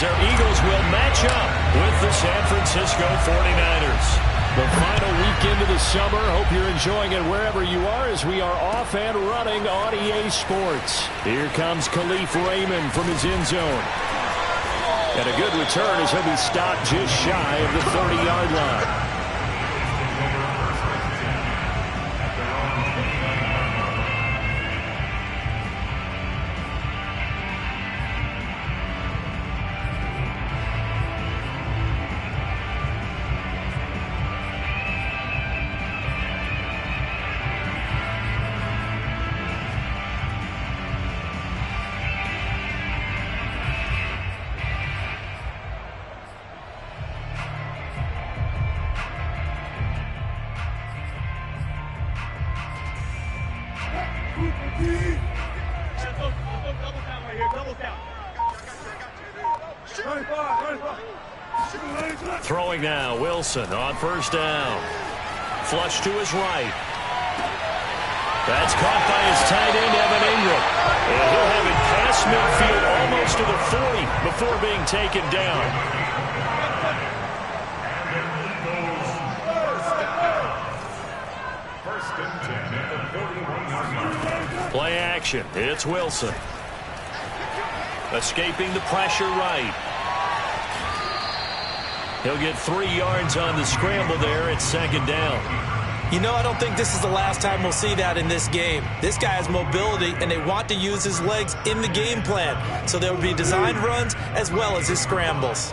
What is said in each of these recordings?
as their Eagles will match up with the San Francisco 49ers. The final week into the summer. Hope you're enjoying it wherever you are as we are off and running on EA Sports. Here comes Khalif Raymond from his end zone. And a good return as he'll be stopped just shy of the 30-yard line. Throwing now, Wilson on first down. Flush to his right. That's caught by his tight end, Evan Ingram. And he'll have it past midfield almost to the 40 before being taken down. Play action. It's Wilson. Escaping the pressure right. He'll get 3 yards on the scramble there at second down. You know, I don't think this is the last time we'll see that in this game. This guy has mobility, and they want to use his legs in the game plan. So there will be designed runs as well as his scrambles.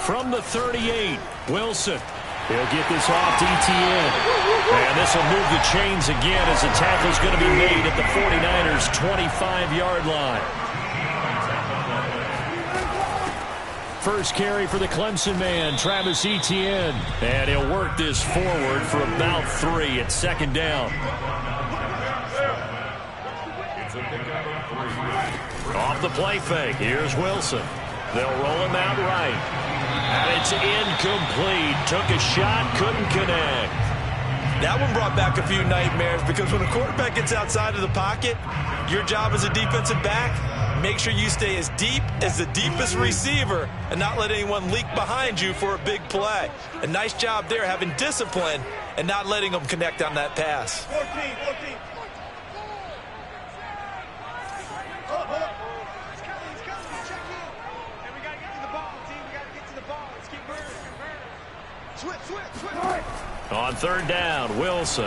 From the 38, Wilson. He'll get this off to ETN. And this will move the chains again as the tackle's going to be made at the 49ers' 25-yard line. First carry for the Clemson man, Travis Etienne. And he'll work this forward for about 3 at second down. Off the play fake, here's Wilson. They'll roll him out right. And it's incomplete. Took a shot, couldn't connect. That one brought back a few nightmares because when a quarterback gets outside of the pocket, your job as a defensive back, make sure you stay as deep as the deepest receiver and not let anyone leak behind you for a big play. A nice job there having discipline and not letting them connect on that pass. 14. On third down, Wilson.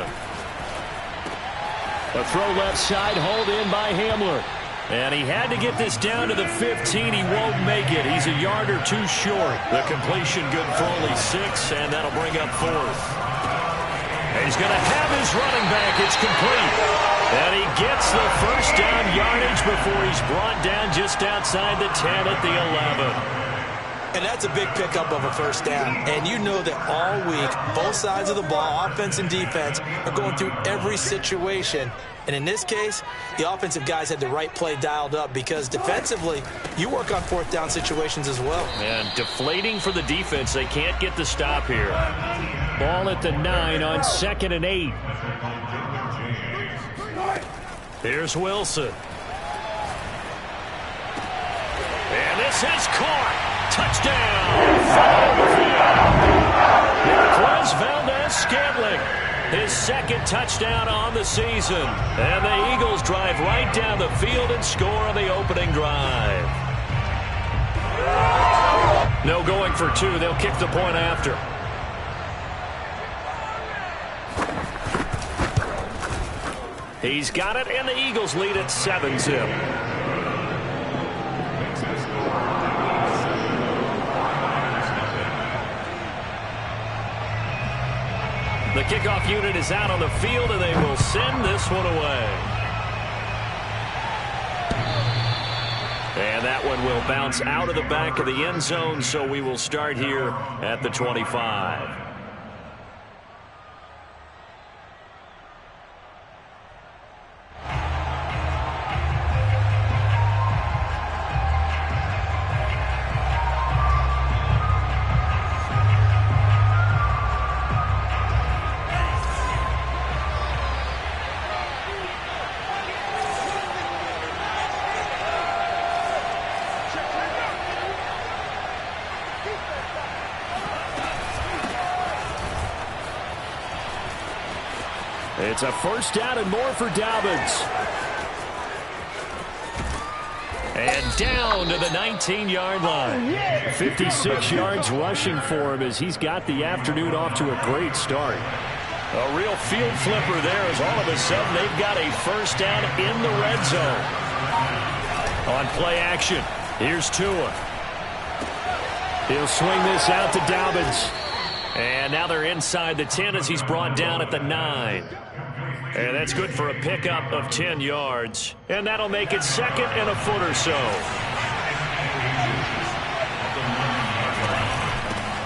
A throw left side, hauled in by Hamler. And he had to get this down to the 15. He won't make it. He's a yard or 2 short. The completion good for only 6, and that'll bring up 4th. And he's going to have his running back. It's complete. And he gets the first down yardage before he's brought down just outside the 10 at the 11. And that's a big pickup of a first down. And you know that all week, both sides of the ball, offense and defense, are going through every situation. And in this case, the offensive guys had the right play dialed up because defensively, you work on 4th down situations as well. And deflating for the defense. They can't get the stop here. Ball at the 9 on 2nd and 8. Here's Wilson. And this is caught. Touchdown! Marquez Valdez-Scantling, his 2nd touchdown on the season. And the Eagles drive right down the field and score on the opening drive. No going for 2. They'll kick the point after. He's got it, and the Eagles lead at 7-zip. The kickoff unit is out on the field, and they will send this one away. And that one will bounce out of the back of the end zone, so we will start here at the 25. It's a first down and more for Dobbins. And down to the 19-yard line. 56 yards rushing for him as he's got the afternoon off to a great start. A real field flipper there as all of a sudden they've got a first down in the red zone. On play action, here's Tua. He'll swing this out to Dobbins. And now they're inside the 10 as he's brought down at the 9. And that's good for a pickup of 10 yards. And that'll make it second and a foot or so.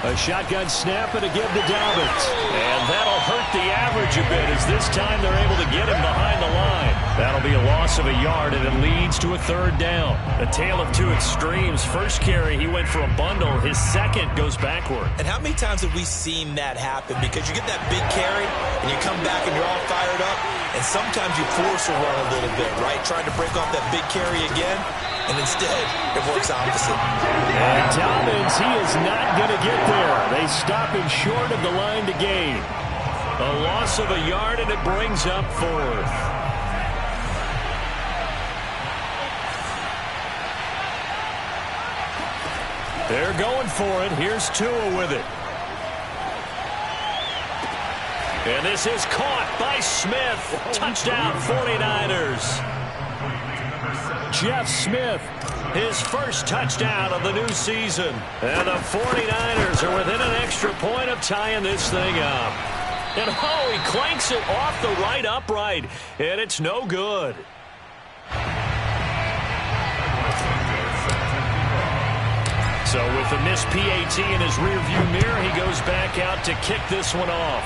A shotgun snap and a give to Dobbins. And that'll hurt the average a bit as this time they're able to get him behind the line. That'll be a loss of a yard, and it leads to a third down. A tale of two extremes. First carry, he went for a bundle. His second goes backward. And how many times have we seen that happen? Because you get that big carry, and you come back and you're all fired up, and sometimes you force a run a little bit, right? Trying to break off that big carry again, and instead it works opposite. And Dobbins, he is not going to get there. They stop him short of the line to gain. A loss of a yard, and it brings up fourth. They're going for it. Here's Tua with it. And this is caught by Smith. Touchdown, 49ers. Jeff Smith, his first touchdown of the new season. And the 49ers are within an extra point of tying this thing up. And oh, he clanks it off the right upright. And it's no good. So with a missed PAT in his rearview mirror, he goes back out to kick this one off.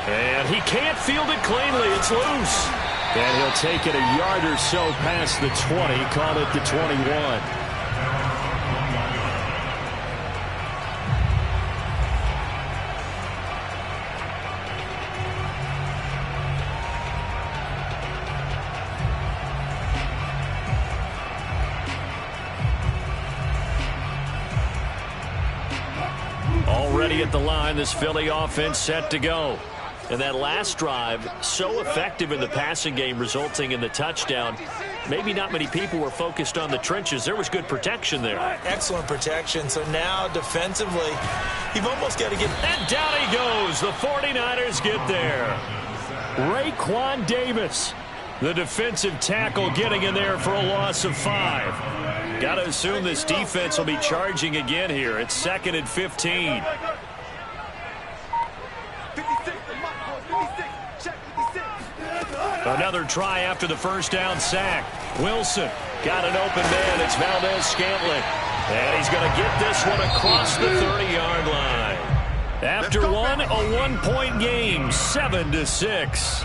And he can't field it cleanly. It's loose. And he'll take it a yard or so past the 20, call it the 21. Already at the line, this Philly offense set to go. And that last drive, so effective in the passing game, resulting in the touchdown. Maybe not many people were focused on the trenches. There was good protection there. Excellent protection. So now, defensively, you've almost got to get... And down he goes. The 49ers get there. Raekwon Davis, the defensive tackle, getting in there for a loss of 5. Got to assume this defense will be charging again here. It's 2nd and 15. Another try after the first down sack. Wilson got an open man. It's Valdez-Scantling. And he's going to get this one across the 30-yard line. After one, a one-point game, 7-6.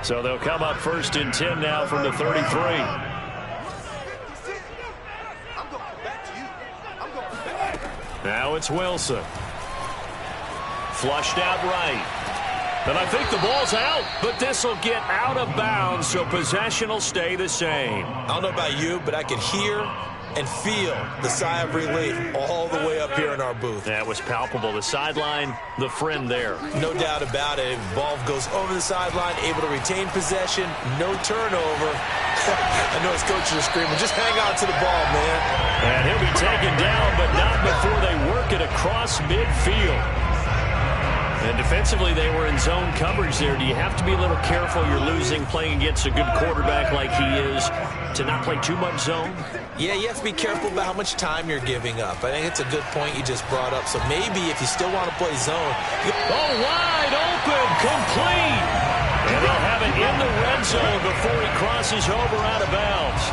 So they'll come up 1st and 10 now from the 33. Now it's Wilson. Flushed out right. And I think the ball's out, but this will get out of bounds, so possession will stay the same. I don't know about you, but I could hear and feel the sigh of relief all the way up here in our booth. That was palpable. The sideline, the friend there. No doubt about it. Ball goes over the sideline, able to retain possession, no turnover. I know his coaches are screaming, just hang on to the ball, man. And he'll be taken down, but not before they work it across midfield. And defensively, they were in zone coverage there. Do you have to be a little careful? You're losing, playing against a good quarterback like he is, to not play too much zone? Yeah, you have to be careful about how much time you're giving up. I think it's a good point you just brought up. So maybe if you still want to play zone. Oh, wide open, complete. And they'll have it in the red zone before he crosses over out of bounds.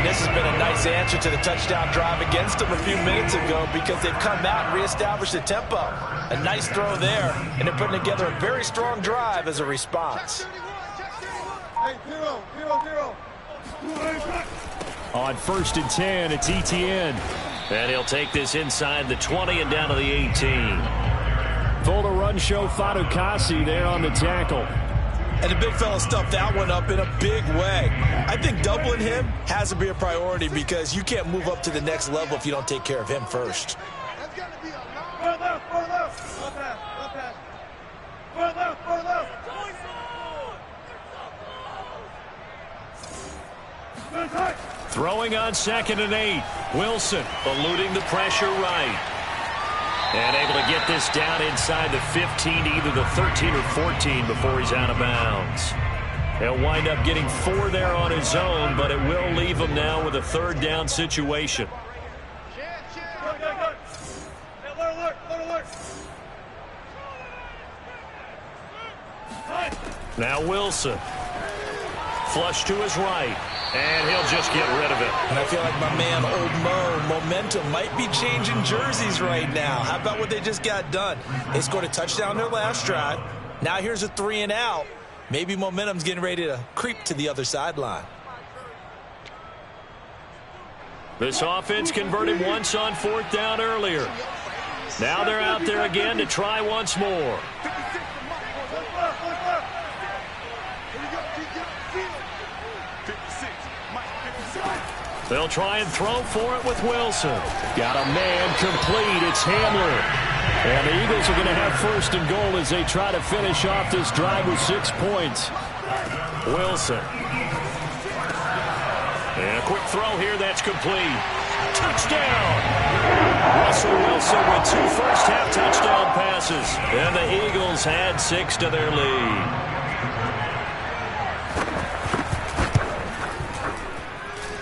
This has been a nice answer to the touchdown drive against them a few minutes ago because they've come out and reestablished the tempo. A nice throw there, and they're putting together a very strong drive as a response. On 1st and 10, it's ETN. And he'll take this inside the 20 and down to the 18. Full to run show Fatukasi there on the tackle. And the big fella stuffed that one up in a big way. I think doubling him has to be a priority because you can't move up to the next level if you don't take care of him first. Throwing on 2nd and 8. Wilson eluding the pressure right. And able to get this down inside the 15 to either the 13 or 14 before he's out of bounds. He'll wind up getting 4 there on his own, but it will leave him now with a 3rd down situation. Now Wilson. Flush to his right. And he'll just get rid of it. And I feel like my man, Old Mo, momentum might be changing jerseys right now. How about what they just got done? They scored a touchdown their last drive. Now here's a 3 and out. Maybe momentum's getting ready to creep to the other sideline. This offense converted once on 4th down earlier. Now they're out there again to try once more. They'll try and throw for it with Wilson. Got a man complete. It's Hamler. And the Eagles are going to have 1st and goal as they try to finish off this drive with 6 points. Wilson. And a quick throw here that's complete. Touchdown! Russell Wilson with 2 first-half touchdown passes. And the Eagles add 6 to their lead.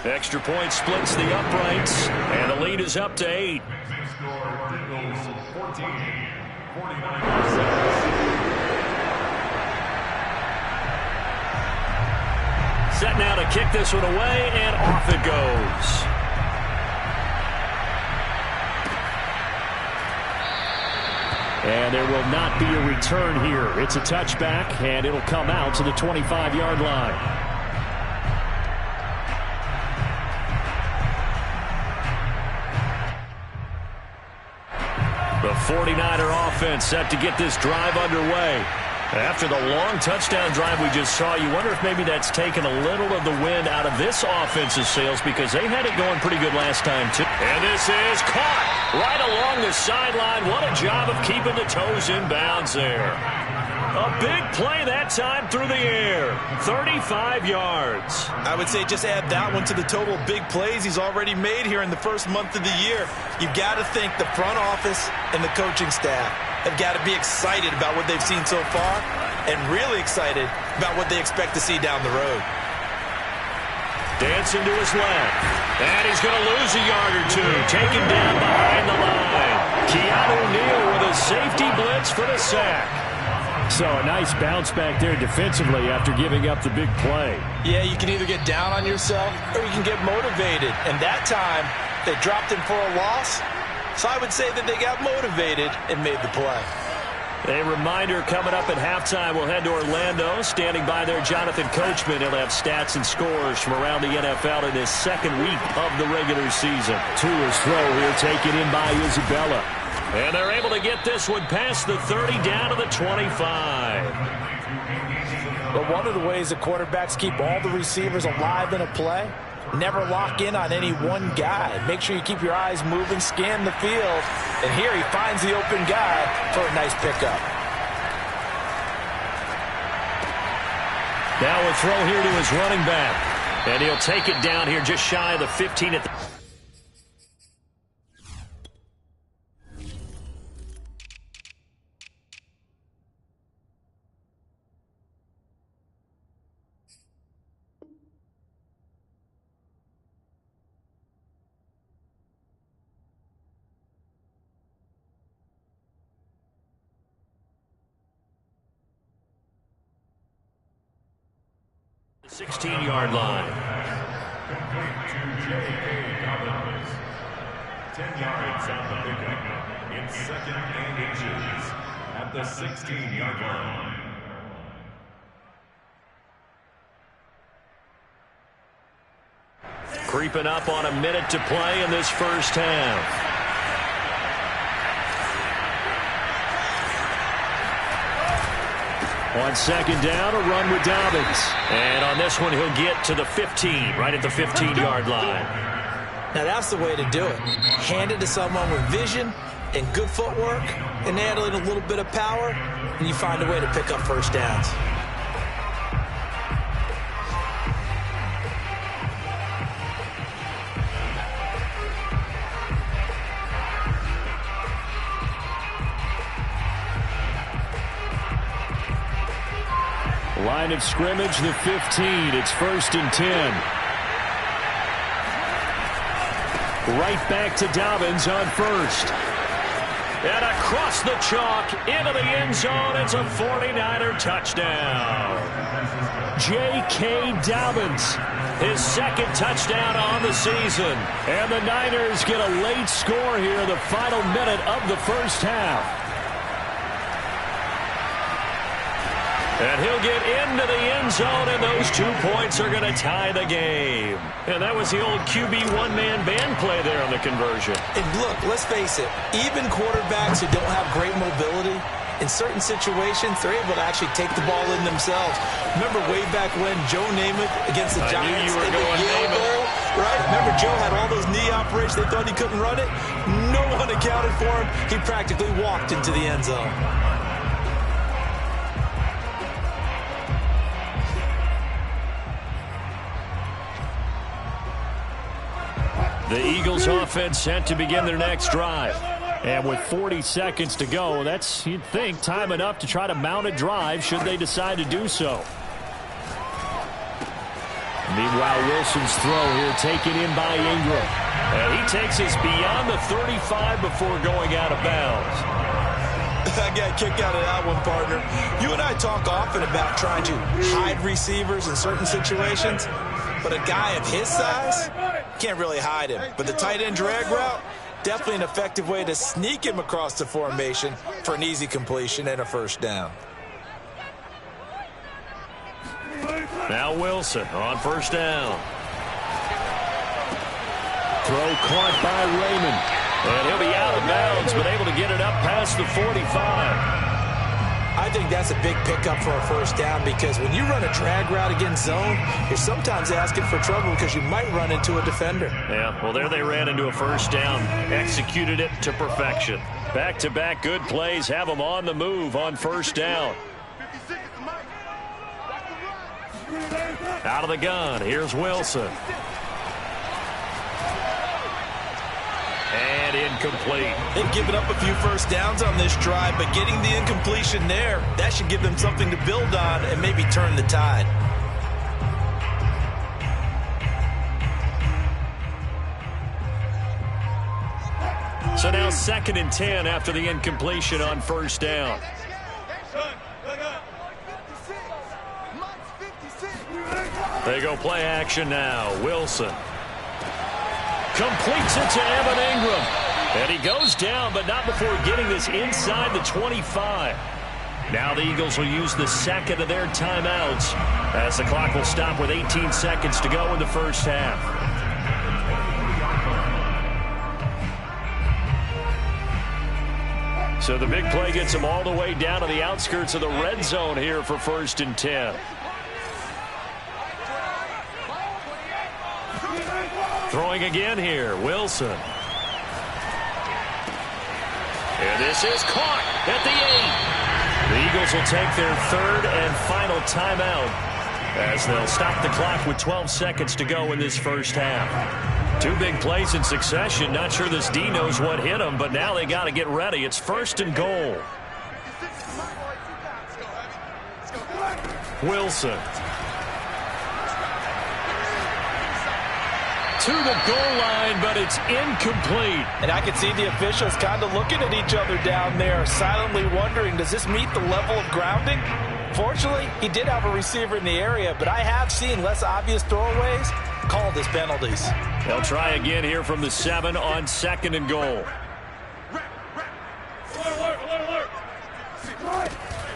Extra point splits the uprights, and the lead is up to 8. Set now to kick this one away, and off it goes. And there will not be a return here. It's a touchback, and it'll come out to the 25-yard line. The 49er offense set to get this drive underway. After the long touchdown drive we just saw, you wonder if maybe that's taken a little of the wind out of this offense's sails because they had it going pretty good last time, too. And this is caught right along the sideline. What a job of keeping the toes in bounds there. A big play that time through the air. 35 yards. I would say just add that one to the total of big plays he's already made here in the first month of the year. You've got to think the front office and the coaching staff have got to be excited about what they've seen so far and really excited about what they expect to see down the road. Dancing to his left. And he's going to lose a yard or two. Taken down behind the line. Keanu Neal with a safety blitz for the sack. So a nice bounce back there defensively after giving up the big play. Yeah, you can either get down on yourself or you can get motivated. And that time, they dropped him for a loss. So I would say that they got motivated and made the play. A reminder coming up at halftime, we'll head to Orlando. Standing by there, Jonathan Coachman. He'll have stats and scores from around the NFL in his 2nd week of the regular season. Tua's throw here taken in by Isabella. And they're able to get this one past the 30 down to the 25. But one of the ways the quarterbacks keep all the receivers alive in a play, never lock in on any one guy. Make sure you keep your eyes moving, scan the field. And here he finds the open guy for a nice pickup. Now a throw here to his running back. And he'll take it down here just shy of the 15 at the... The 16-yard line. 10 yards on the pickup in 2nd and inches at the 16-yard line. Creeping up on a minute to play in this first half. On 2nd down, a run with Dobbins. And on this one, he'll get to the 15, right at the 15-yard line. Now, that's the way to do it. Hand it to someone with vision and good footwork and add in a little bit of power, and you find a way to pick up first downs. Line of scrimmage, the 15. It's 1st and 10. Right back to Dobbins on first. And across the chalk into the end zone. It's a 49er touchdown. J.K. Dobbins, his second touchdown on the season. And the Niners get a late score here in the final minute of the first half. And he'll get into the end zone, and those 2 points are going to tie the game. And that was the old QB one-man band play there on the conversion. And look, let's face it, even quarterbacks who don't have great mobility, in certain situations, they're able to actually take the ball in themselves. Remember way back when Joe Namath against the Giants in the Yale Bowl, right? Remember Joe had all those knee operations. They thought he couldn't run it. No one accounted for him. He practically walked into the end zone. The Eagles offense set to begin their next drive. And with 40 seconds to go, that's, you'd think, time enough to try to mount a drive should they decide to do so. Meanwhile, Wilson's throw here taken in by Ingram. And he takes us beyond the 35 before going out of bounds. I got a kick out of that one, partner. You and I talk often about trying to hide receivers in certain situations. But a guy of his size, can't really hide him. But the tight end drag route, definitely an effective way to sneak him across the formation for an easy completion and a first down. Now Wilson on first down. Throw caught by Raymond. And he'll be out of bounds, but able to get it up past the 45. I think that's a big pickup for a first down because when you run a drag route against zone, you're sometimes asking for trouble because you might run into a defender. Yeah, well, there they ran into a first down. Executed it to perfection. Back-to-back good plays have them on the move on first down. Out of the gun, here's Wilson. And incomplete. They've given up a few first downs on this drive, but getting the incompletion there, that should give them something to build on and maybe turn the tide. So now 2nd and 10 after the incompletion on first down. They go play action now. Wilson completes it to Evan Ingram. And he goes down, but not before getting this inside the 25. Now the Eagles will use the second of their timeouts as the clock will stop with 18 seconds to go in the first half. So the big play gets them all the way down to the outskirts of the red zone here for 1st and 10. Throwing again here, Wilson. And this is caught at the 8. The Eagles will take their 3rd and final timeout as they'll stop the clock with 12 seconds to go in this first half. 2 big plays in succession. Not sure this D knows what hit them, but now they got to get ready. It's 1st and goal. Wilson. To the goal line, but it's incomplete. And I can see the officials kind of looking at each other down there, silently wondering, does this meet the level of grounding? Fortunately, he did have a receiver in the area, but I have seen less obvious throwaways called as penalties. They'll try again here from the 7 on 2nd and goal.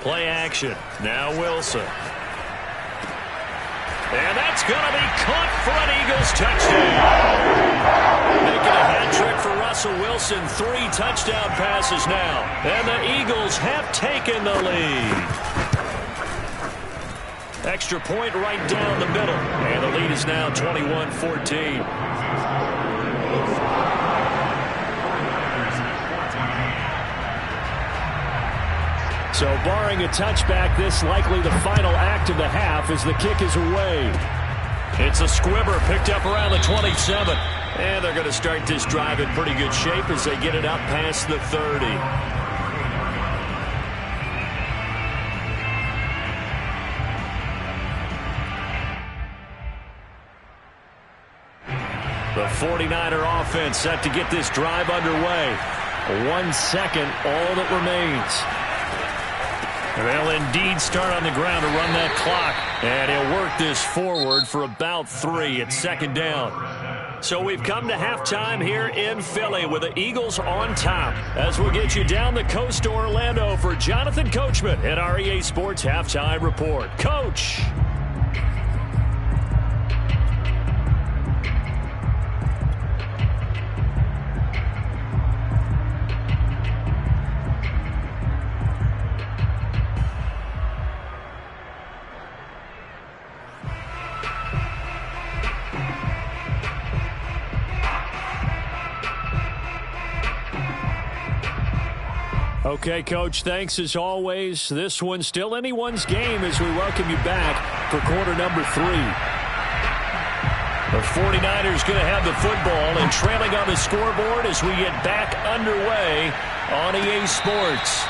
Play action. Now Wilson. And that's going to be caught for an Eagles touchdown. Making a hat trick for Russell Wilson. 3 touchdown passes now. And the Eagles have taken the lead. Extra point right down the middle. And the lead is now 21-14. So barring a touchback, this likely the final act of the half as the kick is away. It's a squibber picked up around the 27. And they're going to start this drive in pretty good shape as they get it up past the 30. The 49er offense set to get this drive underway. 1 second, all that remains. They'll indeed start on the ground to run that clock. And he'll work this forward for about 3 at second down. So we've come to halftime here in Philly with the Eagles on top. As we get you down the coast to Orlando for Jonathan Coachman at our EA Sports Halftime Report. Coach. Okay, Coach, thanks as always. This one's still anyone's game as we welcome you back for quarter number 3. The 49ers going to have the football and trailing on the scoreboard as we get back underway on EA Sports.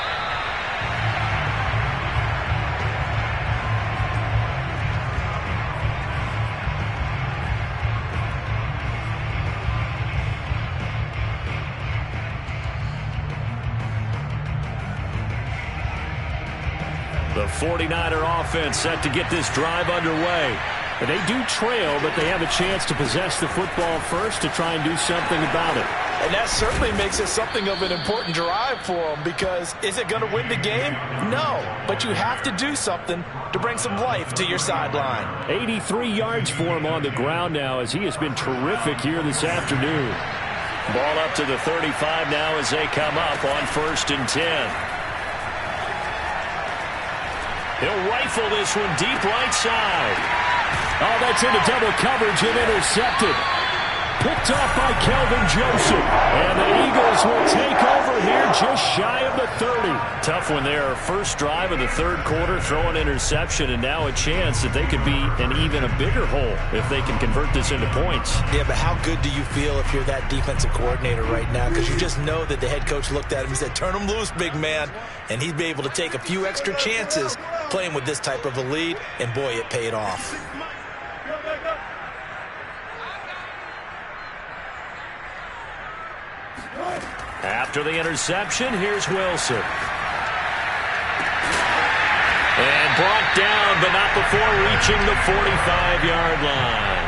The 49er offense set to get this drive underway. And they do trail, but they have a chance to possess the football first to try and do something about it. And that certainly makes it something of an important drive for them, because is it going to win the game? No, but you have to do something to bring some life to your sideline. 83 yards for him on the ground now, as he has been terrific here this afternoon. Ball up to the 35 now as they come up on 1st and 10. He'll rifle this one deep right side. Oh, that's into double coverage and intercepted. Picked off by Kelvin Joseph. And the Eagles will take over here just shy of the 30. Tough one there. First drive of the third quarter, throw an interception, and now a chance that they could be in even a bigger hole if they can convert this into points. Yeah, but how good do you feel if you're that defensive coordinator right now? Because you just know that the head coach looked at him and said, turn him loose, big man. And he'd be able to take a few extra chances playing with this type of a lead, and boy, it paid off. After the interception, here's Wilson. And brought down, but not before reaching the 45-yard line.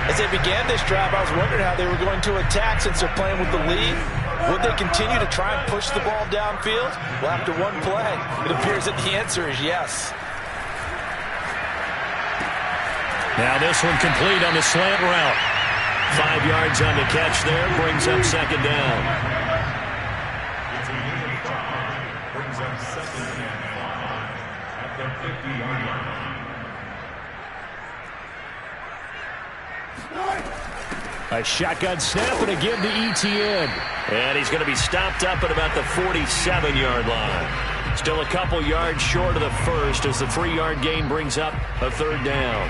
As they began this drive, I was wondering how they were going to attack since they're playing with the lead. Would they continue to try and push the ball downfield? Well, after one play, it appears that the answer is yes. Now this one complete on the slant route. 5 yards on the catch there, brings up second down. Brings up second and 5 at the 50-yard line. A shotgun snap and a give to Etienne. And he's going to be stopped up at about the 47-yard line. Still a couple yards short of the first as the 3-yard gain brings up a third down.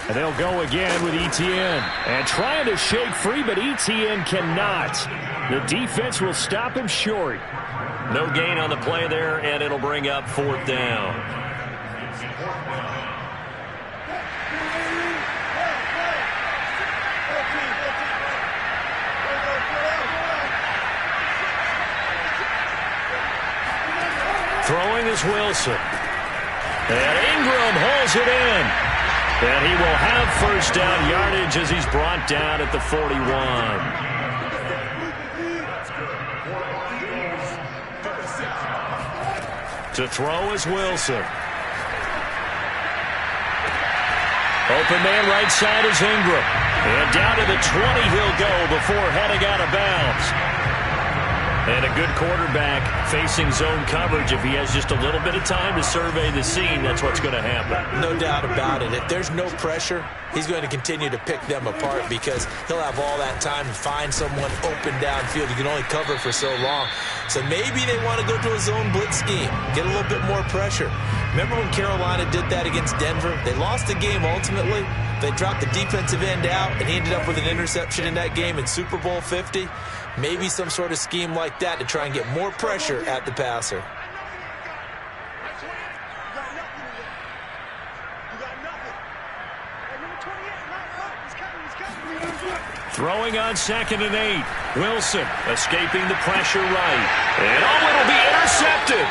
And they'll go again with Etienne. And trying to shake free, but Etienne cannot. The defense will stop him short. No gain on the play there, and it'll bring up 4th down. Throwing is Wilson. And Ingram holds it in. And he will have first down yardage as he's brought down at the 41. To throw is Wilson. Open man right side is Ingram. And down to the 20 he'll go before heading out of bounds. And a good quarterback facing zone coverage. If he has just a little bit of time to survey the scene, that's what's going to happen. No doubt about it. If there's no pressure, he's going to continue to pick them apart because he'll have all that time to find someone open downfield. You can only cover for so long. So maybe they want to go to a zone blitz scheme, get a little bit more pressure. Remember when Carolina did that against Denver? They lost the game ultimately, They dropped the defensive end out, and he ended up with an interception in that game in Super Bowl 50. Maybe some sort of scheme like that to try and get more pressure at the passer. Throwing on 2nd and 8. Wilson escaping the pressure right. And it'll be intercepted.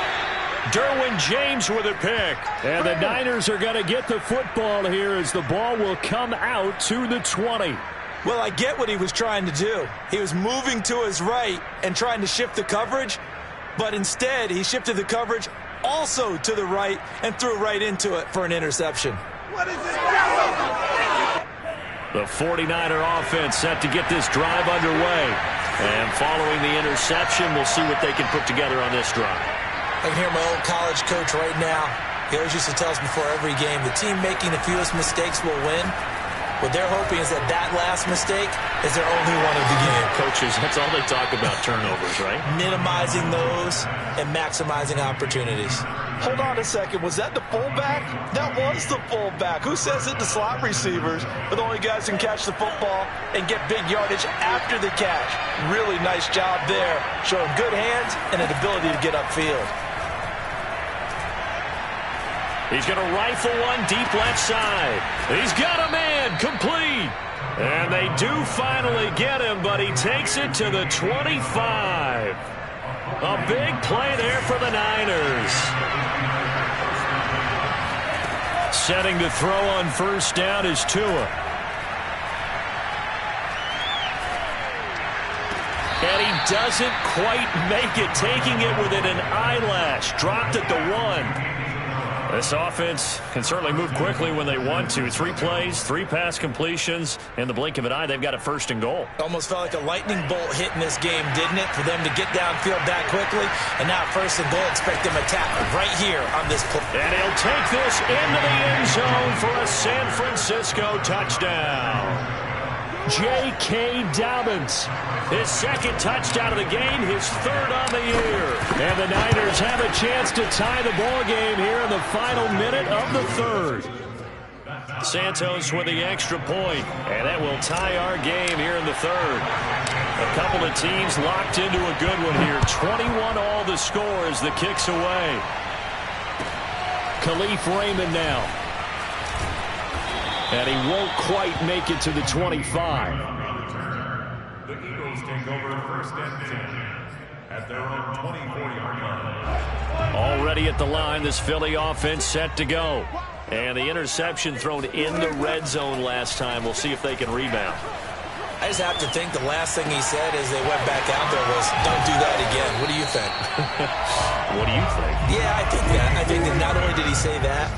Derwin James with a pick. And the Niners are going to get the football here as the ball will come out to the 20. Well, I get what he was trying to do. He was moving to his right and trying to shift the coverage, but instead he shifted the coverage also to the right and threw right into it for an interception. What is it? The 49er offense set to get this drive underway. And following the interception, we'll see what they can put together on this drive. I can hear my old college coach right now. He always used to tell us before every game, the team making the fewest mistakes will win. What they're hoping is that last mistake is their only one of the game. Coaches, that's all they talk about, turnovers, right? Minimizing those and maximizing opportunities. Hold on a second. Was that the fullback? That was the fullback. Who says it to slot receivers are the only guys who can catch the football and get big yardage after the catch? Really nice job there. Showing good hands and an ability to get upfield. He's going to rifle one deep left side. He's got a man, complete. And they do finally get him, but he takes it to the 25. A big play there for the Niners. Setting to throw on 1st down is Tua. And he doesn't quite make it, taking it within an eyelash. Dropped at the 1. This offense can certainly move quickly when they want to. 3 plays, 3 pass completions. In the blink of an eye, they've got a 1st and goal. Almost felt like a lightning bolt hit in this game, didn't it? For them to get downfield that quickly. And now 1st and goal, expect them to tap right here on this play. And he'll take this into the end zone for a San Francisco touchdown. J.K. Dobbins, his 2nd touchdown of the game, his 3rd on the year. And the Niners have a chance to tie the ball game here in the final minute of the 3rd. Santos with the extra point, and that will tie our game here in the 3rd. A couple of teams locked into a good one here. 21 all the score as the kick's away. Khalif Raymond now. And he won't quite make it to the 25. The Eagles take over 1st and 10 at their own 24-yard line. Already at the line, this Philly offense set to go. And the interception thrown in the red zone last time. We'll see if they can rebound. I just have to think the last thing he said as they went back out there was, don't do that again. What do you think? What do you think? Yeah, I think that. I think that not only did he say that,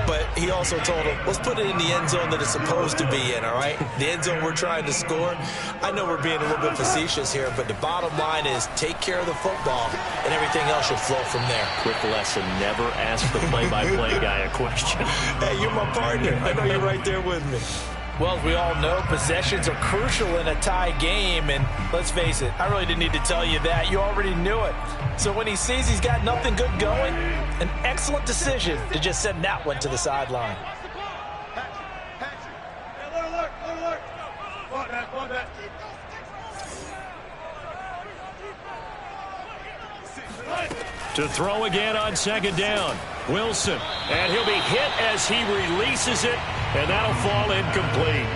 but he also told him, let's put it in the end zone that it's supposed to be in, all right? The end zone we're trying to score. I know we're being a little bit facetious here, but the bottom line is take care of the football, and everything else should flow from there. Quick lesson, never ask the play-by-play guy a question. Hey, you're my partner. I know you're right there with me. Well, as we all know, possessions are crucial in a tie game, and let's face it, I really didn't need to tell you that. You already knew it. So when he sees he's got nothing good going, an excellent decision to just send that one to the sideline. To throw again on 2nd down. Wilson, and he'll be hit as he releases it, and that'll fall incomplete.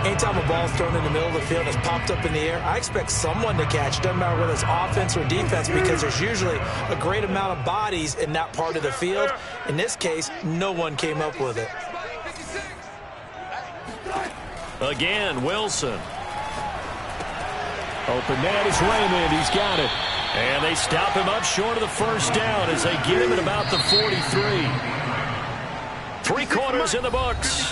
Anytime a ball's thrown in the middle of the field and it's popped up in the air, I expect someone to catch. Doesn't matter whether it's offense or defense, because there's usually a great amount of bodies in that part of the field. In this case, no one came up with it. Again, Wilson. Open man is Raymond. He's got it. And they stop him up short of the 1st down as they get him at about the 43. 3 quarters in the books.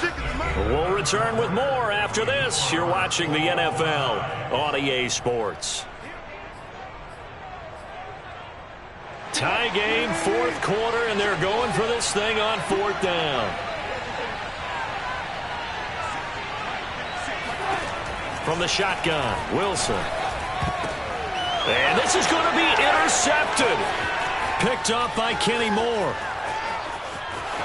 We'll return with more after this. You're watching the NFL on EA Sports. Tie game, 4th quarter, and they're going for this thing on 4th down. From the shotgun, Wilson. And this is going to be intercepted. Picked up by Kenny Moore.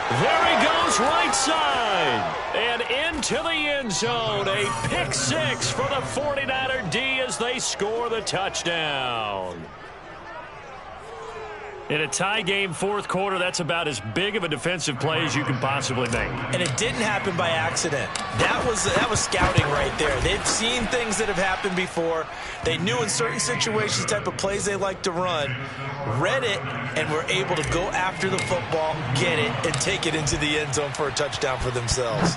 There he goes, right side. And into the end zone. A pick six for the 49er D as they score the touchdown. In a tie game fourth quarter, that's about as big of a defensive play as you can possibly make. And it didn't happen by accident. That was scouting right there. They've seen things that have happened before. They knew in certain situations the type of plays they like to run, read it, and were able to go after the football, get it, and take it into the end zone for a touchdown for themselves.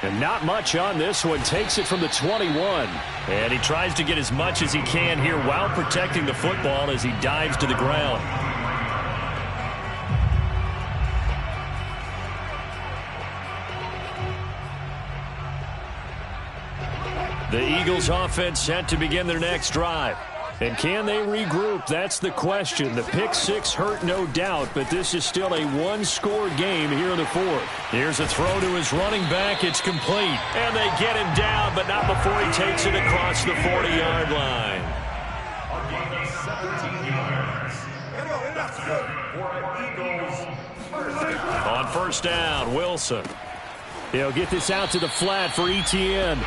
And not much on this one. Takes it from the 21. And he tries to get as much as he can here while protecting the football as he dives to the ground. The Eagles offense set to begin their next drive. And can they regroup? That's the question. The pick six hurt, no doubt, but this is still a one-score game here in the fourth. Here's a throw to his running back. It's complete. And they get him down, but not before he takes it across the 40-yard line. On first down, Wilson. He'll get this out to the flat for Etienne.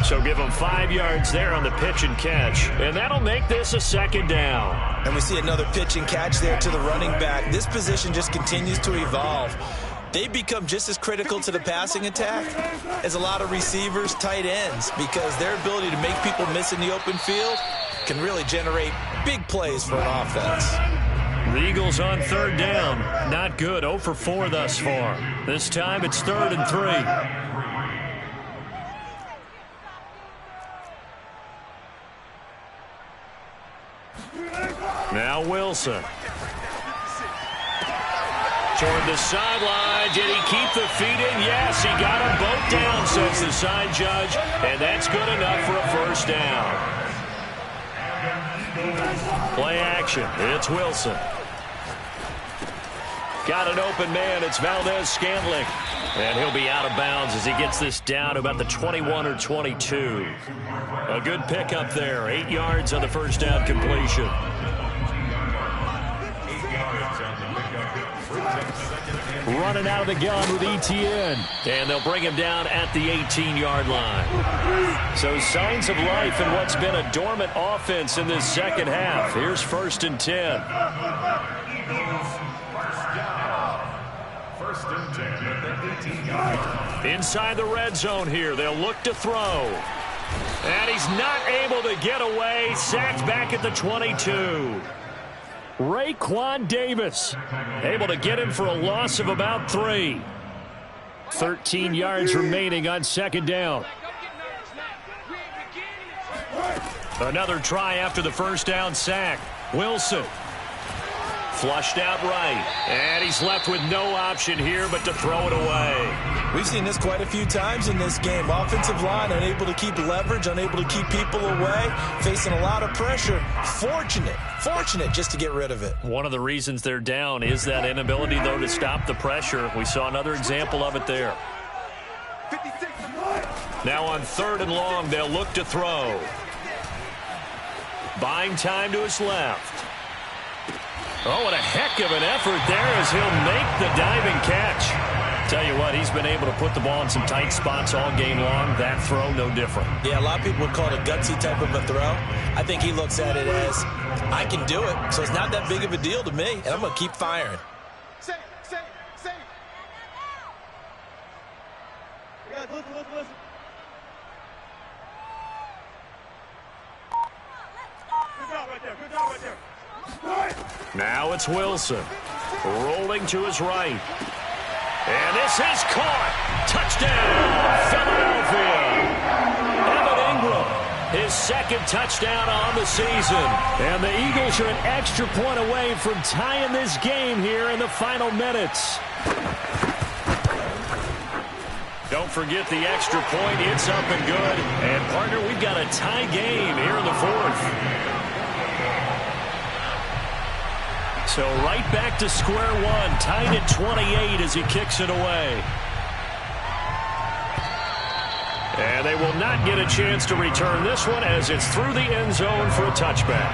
So give him 5 yards there on the pitch and catch. And that'll make this a second down. And we see another pitch and catch there to the running back. This position just continues to evolve. They become just as critical to the passing attack as a lot of receivers, tight ends, because their ability to make people miss in the open field can really generate big plays for an offense. The Eagles on third down. Not good. 0 for 4 thus far. This time it's 3rd and 3. Now Wilson. Toward the sideline. Did he keep the feet in? Yes, he got them both down, says the side judge. And that's good enough for a first down. Play action. It's Wilson. Got an open man. It's Valdez-Scantling. And he'll be out of bounds as he gets this down to about the 21 or 22. A good pickup there. 8 yards on the first down completion. Running out of the gun with Etienne. And they'll bring him down at the 18-yard line. So signs of life in what's been a dormant offense in this second half. Here's 1st and 10. Inside the red zone here. They'll look to throw. And he's not able to get away. Sacked back at the 22. Raekwon Davis able to get him for a loss of about 3. 13 yards remaining on second down. Another try after the first down sack. Wilson. Flushed out right. And he's left with no option here but to throw it away. We've seen this quite a few times in this game. Offensive line unable to keep leverage, unable to keep people away, facing a lot of pressure. Fortunate just to get rid of it. One of the reasons they're down is that inability, though, to stop the pressure. We saw another example of it there. Now on 3rd and long, they'll look to throw. Buying time to his left. Oh, what a heck of an effort there as he'll make the diving catch. Tell you what, he's been able to put the ball in some tight spots all game long. That throw, no different. Yeah, a lot of people would call it a gutsy type of a throw. I think he looks at it as, I can do it, so it's not that big of a deal to me, and I'm going to keep firing. Listen. Good job right there. Now it's Wilson. Rolling to his right. And this is caught. Touchdown, Philadelphia. Evan Ingram, his second touchdown on the season. And the Eagles are an extra point away from tying this game here in the final minutes. Don't forget the extra point. It's up and good. And, partner, we've got a tie game here in the fourth. So right back to square one, tied at 28 as he kicks it away. And they will not get a chance to return this one as it's through the end zone for a touchback.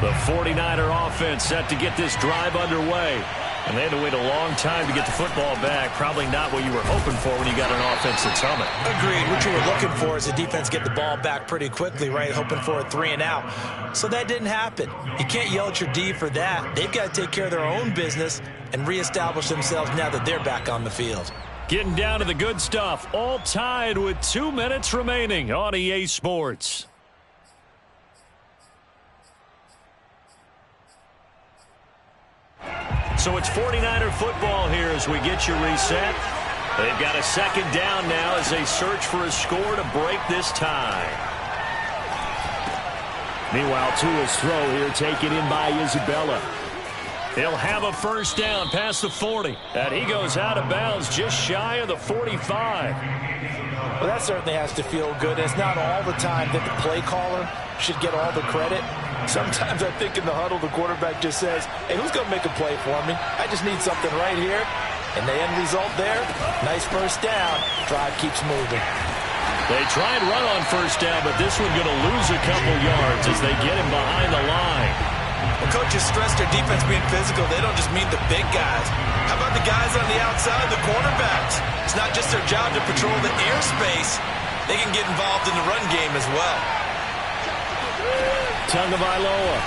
The 49er offense set to get this drive underway. And they had to wait a long time to get the football back. Probably not what you were hoping for when you got an offense that's humming. Agreed. What you were looking for is the defense get the ball back pretty quickly, right? Hoping for a 3 and out. So that didn't happen. You can't yell at your D for that. They've got to take care of their own business and reestablish themselves now that they're back on the field. Getting down to the good stuff. All tied with 2 minutes remaining on EA Sports. So it's 49er football here as we get you reset. They've got a second down now as they search for a score to break this tie. Meanwhile, Tua's throw here taken in by Isabella. He'll have a first down past the 40. And he goes out of bounds just shy of the 45. Well, that certainly has to feel good. It's not all the time that the play caller should get all the credit. Sometimes I think in the huddle, the quarterback just says, hey, who's going to make a play for me? I just need something right here. And the end result there, nice first down. Drive keeps moving. They try and run on first down, but this one going to lose a couple yards as they get him behind the line. Well, coaches stress their defense being physical. They don't just mean the big guys. How about the guys on the outside, the cornerbacks? It's not just their job to patrol the airspace. They can get involved in the run game as well. Tagovailoa.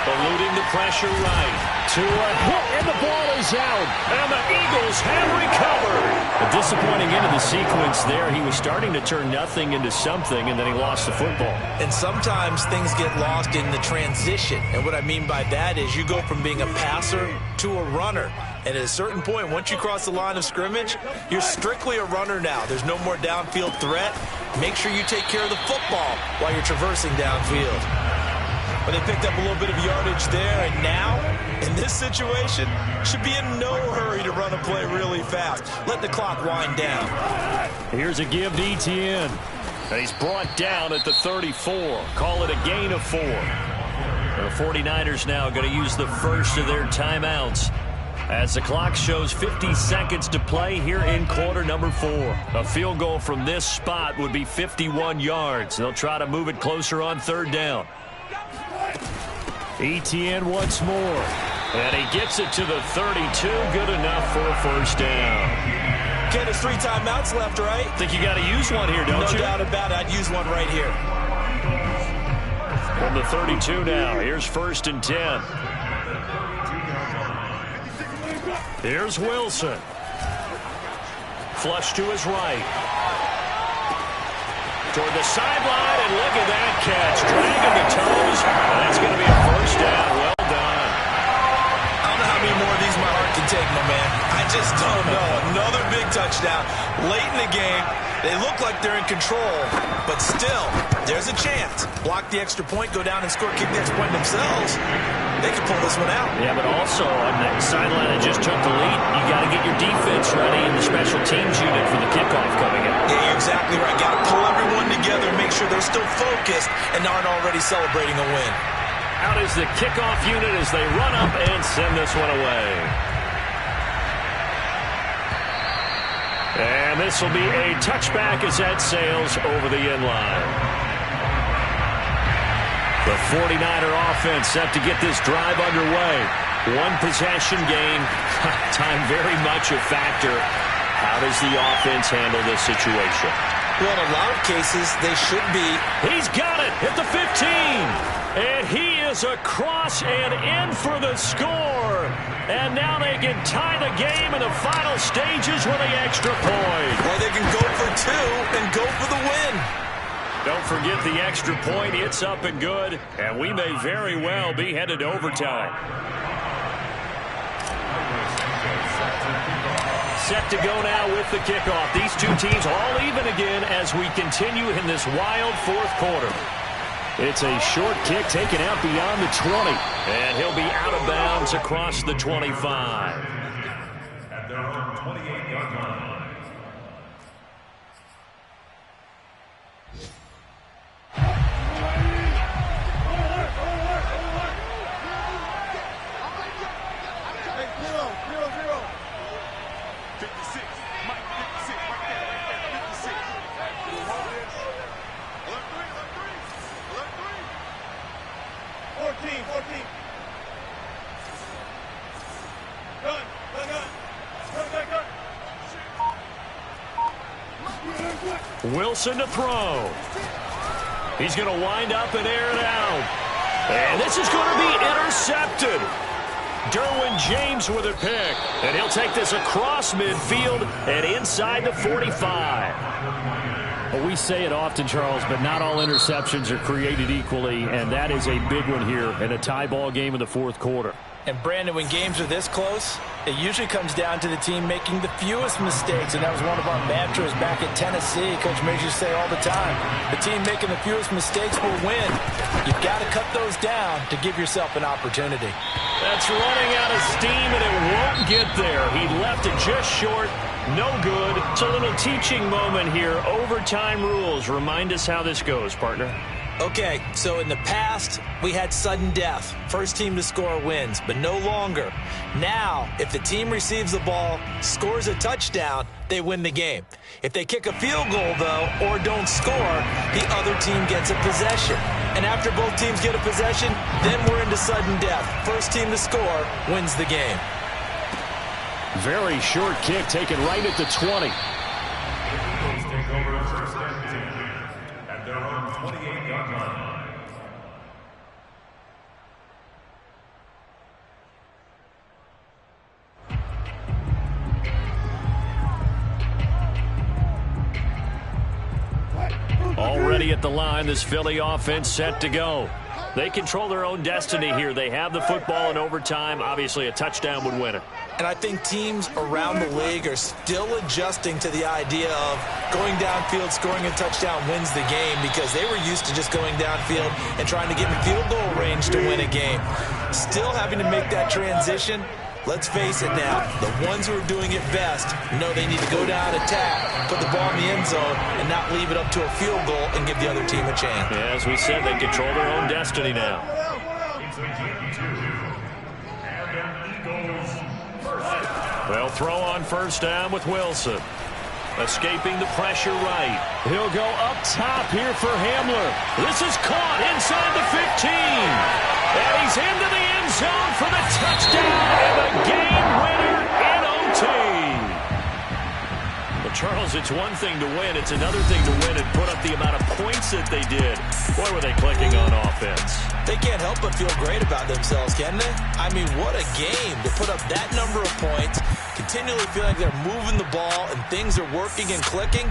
Eluding the pressure right. To a hit, and the ball is out. And the Eagles have recovered. A disappointing end of the sequence there. He was starting to turn nothing into something, and then he lost the football. And sometimes things get lost in the transition. And what I mean by that is you go from being a passer to a runner. And at a certain point, once you cross the line of scrimmage, you're strictly a runner now. There's no more downfield threat. Make sure you take care of the football while you're traversing downfield. But they picked up a little bit of yardage there, and now, in this situation, should be in no hurry to run a play really fast. Let the clock wind down. Here's a give to Etienne. And he's brought down at the 34. Call it a gain of 4. The 49ers now going to use the first of their timeouts as the clock shows 50 seconds to play here in quarter number 4. A field goal from this spot would be 51 yards. They'll try to move it closer on third down. Etienne once more. And he gets it to the 32. Good enough for a first down. Okay, there's 3 timeouts left, right? Think you got to use one here, don't you? No doubt about it. I'd use one right here. From the 32 now. Here's first and 10. Here's Wilson. Flush to his right. Toward the sideline, and look at that catch. Dragging the toes. That's going to be a first down. Well done. I don't know how many more of these my heart can take, my man. I just don't know. Another big touchdown late in the game. They look like they're in control, but still, there's a chance. Block the extra point, go down and score, kick the extra point themselves. They can pull this one out. Yeah, but also on the sideline that just took the lead, you got to get your defense ready in the special teams unit for the kickoff coming up. Yeah, you're exactly right. Got to pull everyone together and make sure they're still focused and aren't already celebrating a win. Out is the kickoff unit as they run up and send this one away. And this will be a touchback as that sails over the end line. The 49er offense set to get this drive underway. 1 possession game. Time very much a factor. How does the offense handle this situation? Well, in a lot of cases, they should be. He's got it at the 15. And he is across and in for the score. And now they can tie the game in the final stages with the extra point. Or they can go for 2 and go for the win. Don't forget the extra point. It's up and good. And we may very well be headed to overtime. Set to go now with the kickoff. These 2 teams all even again as we continue in this wild 4th quarter. It's a short kick taken out beyond the 20. And he'll be out of bounds across the 25. At their own 28-yard line. Wilson to throw. He's going to wind up and air it out. And this is going to be intercepted. Derwin James with a pick. And he'll take this across midfield and inside the 45. Well, we say it often, Charles, but not all interceptions are created equally, and that is a big one here in a tie ball game in the fourth quarter. And, Brandon, when games are this close, it usually comes down to the team making the fewest mistakes, and that was one of our mantras back at Tennessee. Coach Major say all the time, the team making the fewest mistakes will win. You've got to cut those down to give yourself an opportunity. That's running out of steam, and it won't get there. He left it just short. No good. It's a little teaching moment here. Overtime rules. Remind us how this goes, partner. Okay, so in the past, we had sudden death. First team to score wins, but no longer. Now, if the team receives the ball, scores a touchdown, they win the game. If they kick a field goal, though, or don't score, the other team gets a possession. And after both teams get a possession, then we're into sudden death. First team to score wins the game. Very short kick taken right at the 20. Take over first and 10 at their own 28-yard line. Already at the line, this Philly offense set to go. They control their own destiny here. They have the football in overtime. Obviously, a touchdown would win it. And I think teams around the league are still adjusting to the idea of going downfield, scoring a touchdown wins the game, because they were used to just going downfield and trying to get in field goal range to win a game. Still having to make that transition. Let's face it now, the ones who are doing it best know they need to go down, attack, put the ball in the end zone, and not leave it up to a field goal and give the other team a chance. Yeah, as we said, they control their own destiny now. They'll throw on first down with Wilson. Escaping the pressure right. He'll go up top here for Hamler. This is caught inside the 15. And he's into the end zone for the touchdown and the game winner in OT. Well, Charles, it's one thing to win. It's another thing to win and put up the amount of points that they did. Boy, were they clicking on offense. They can't help but feel great about themselves, can they? I mean, what a game to put up that number of points, continually feel like they're moving the ball and things are working and clicking.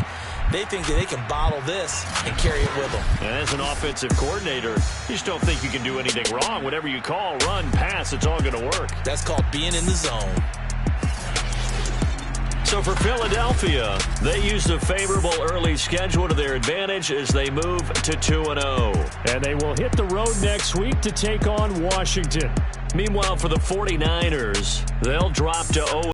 They think that they can bottle this and carry it with them. And as an offensive coordinator, you just don't think you can do anything wrong. Whatever you call, run, pass, it's all going to work. That's called being in the zone. So for Philadelphia, they used a favorable early schedule to their advantage as they move to 2-0. And they will hit the road next week to take on Washington. Meanwhile, for the 49ers, they'll drop to 0.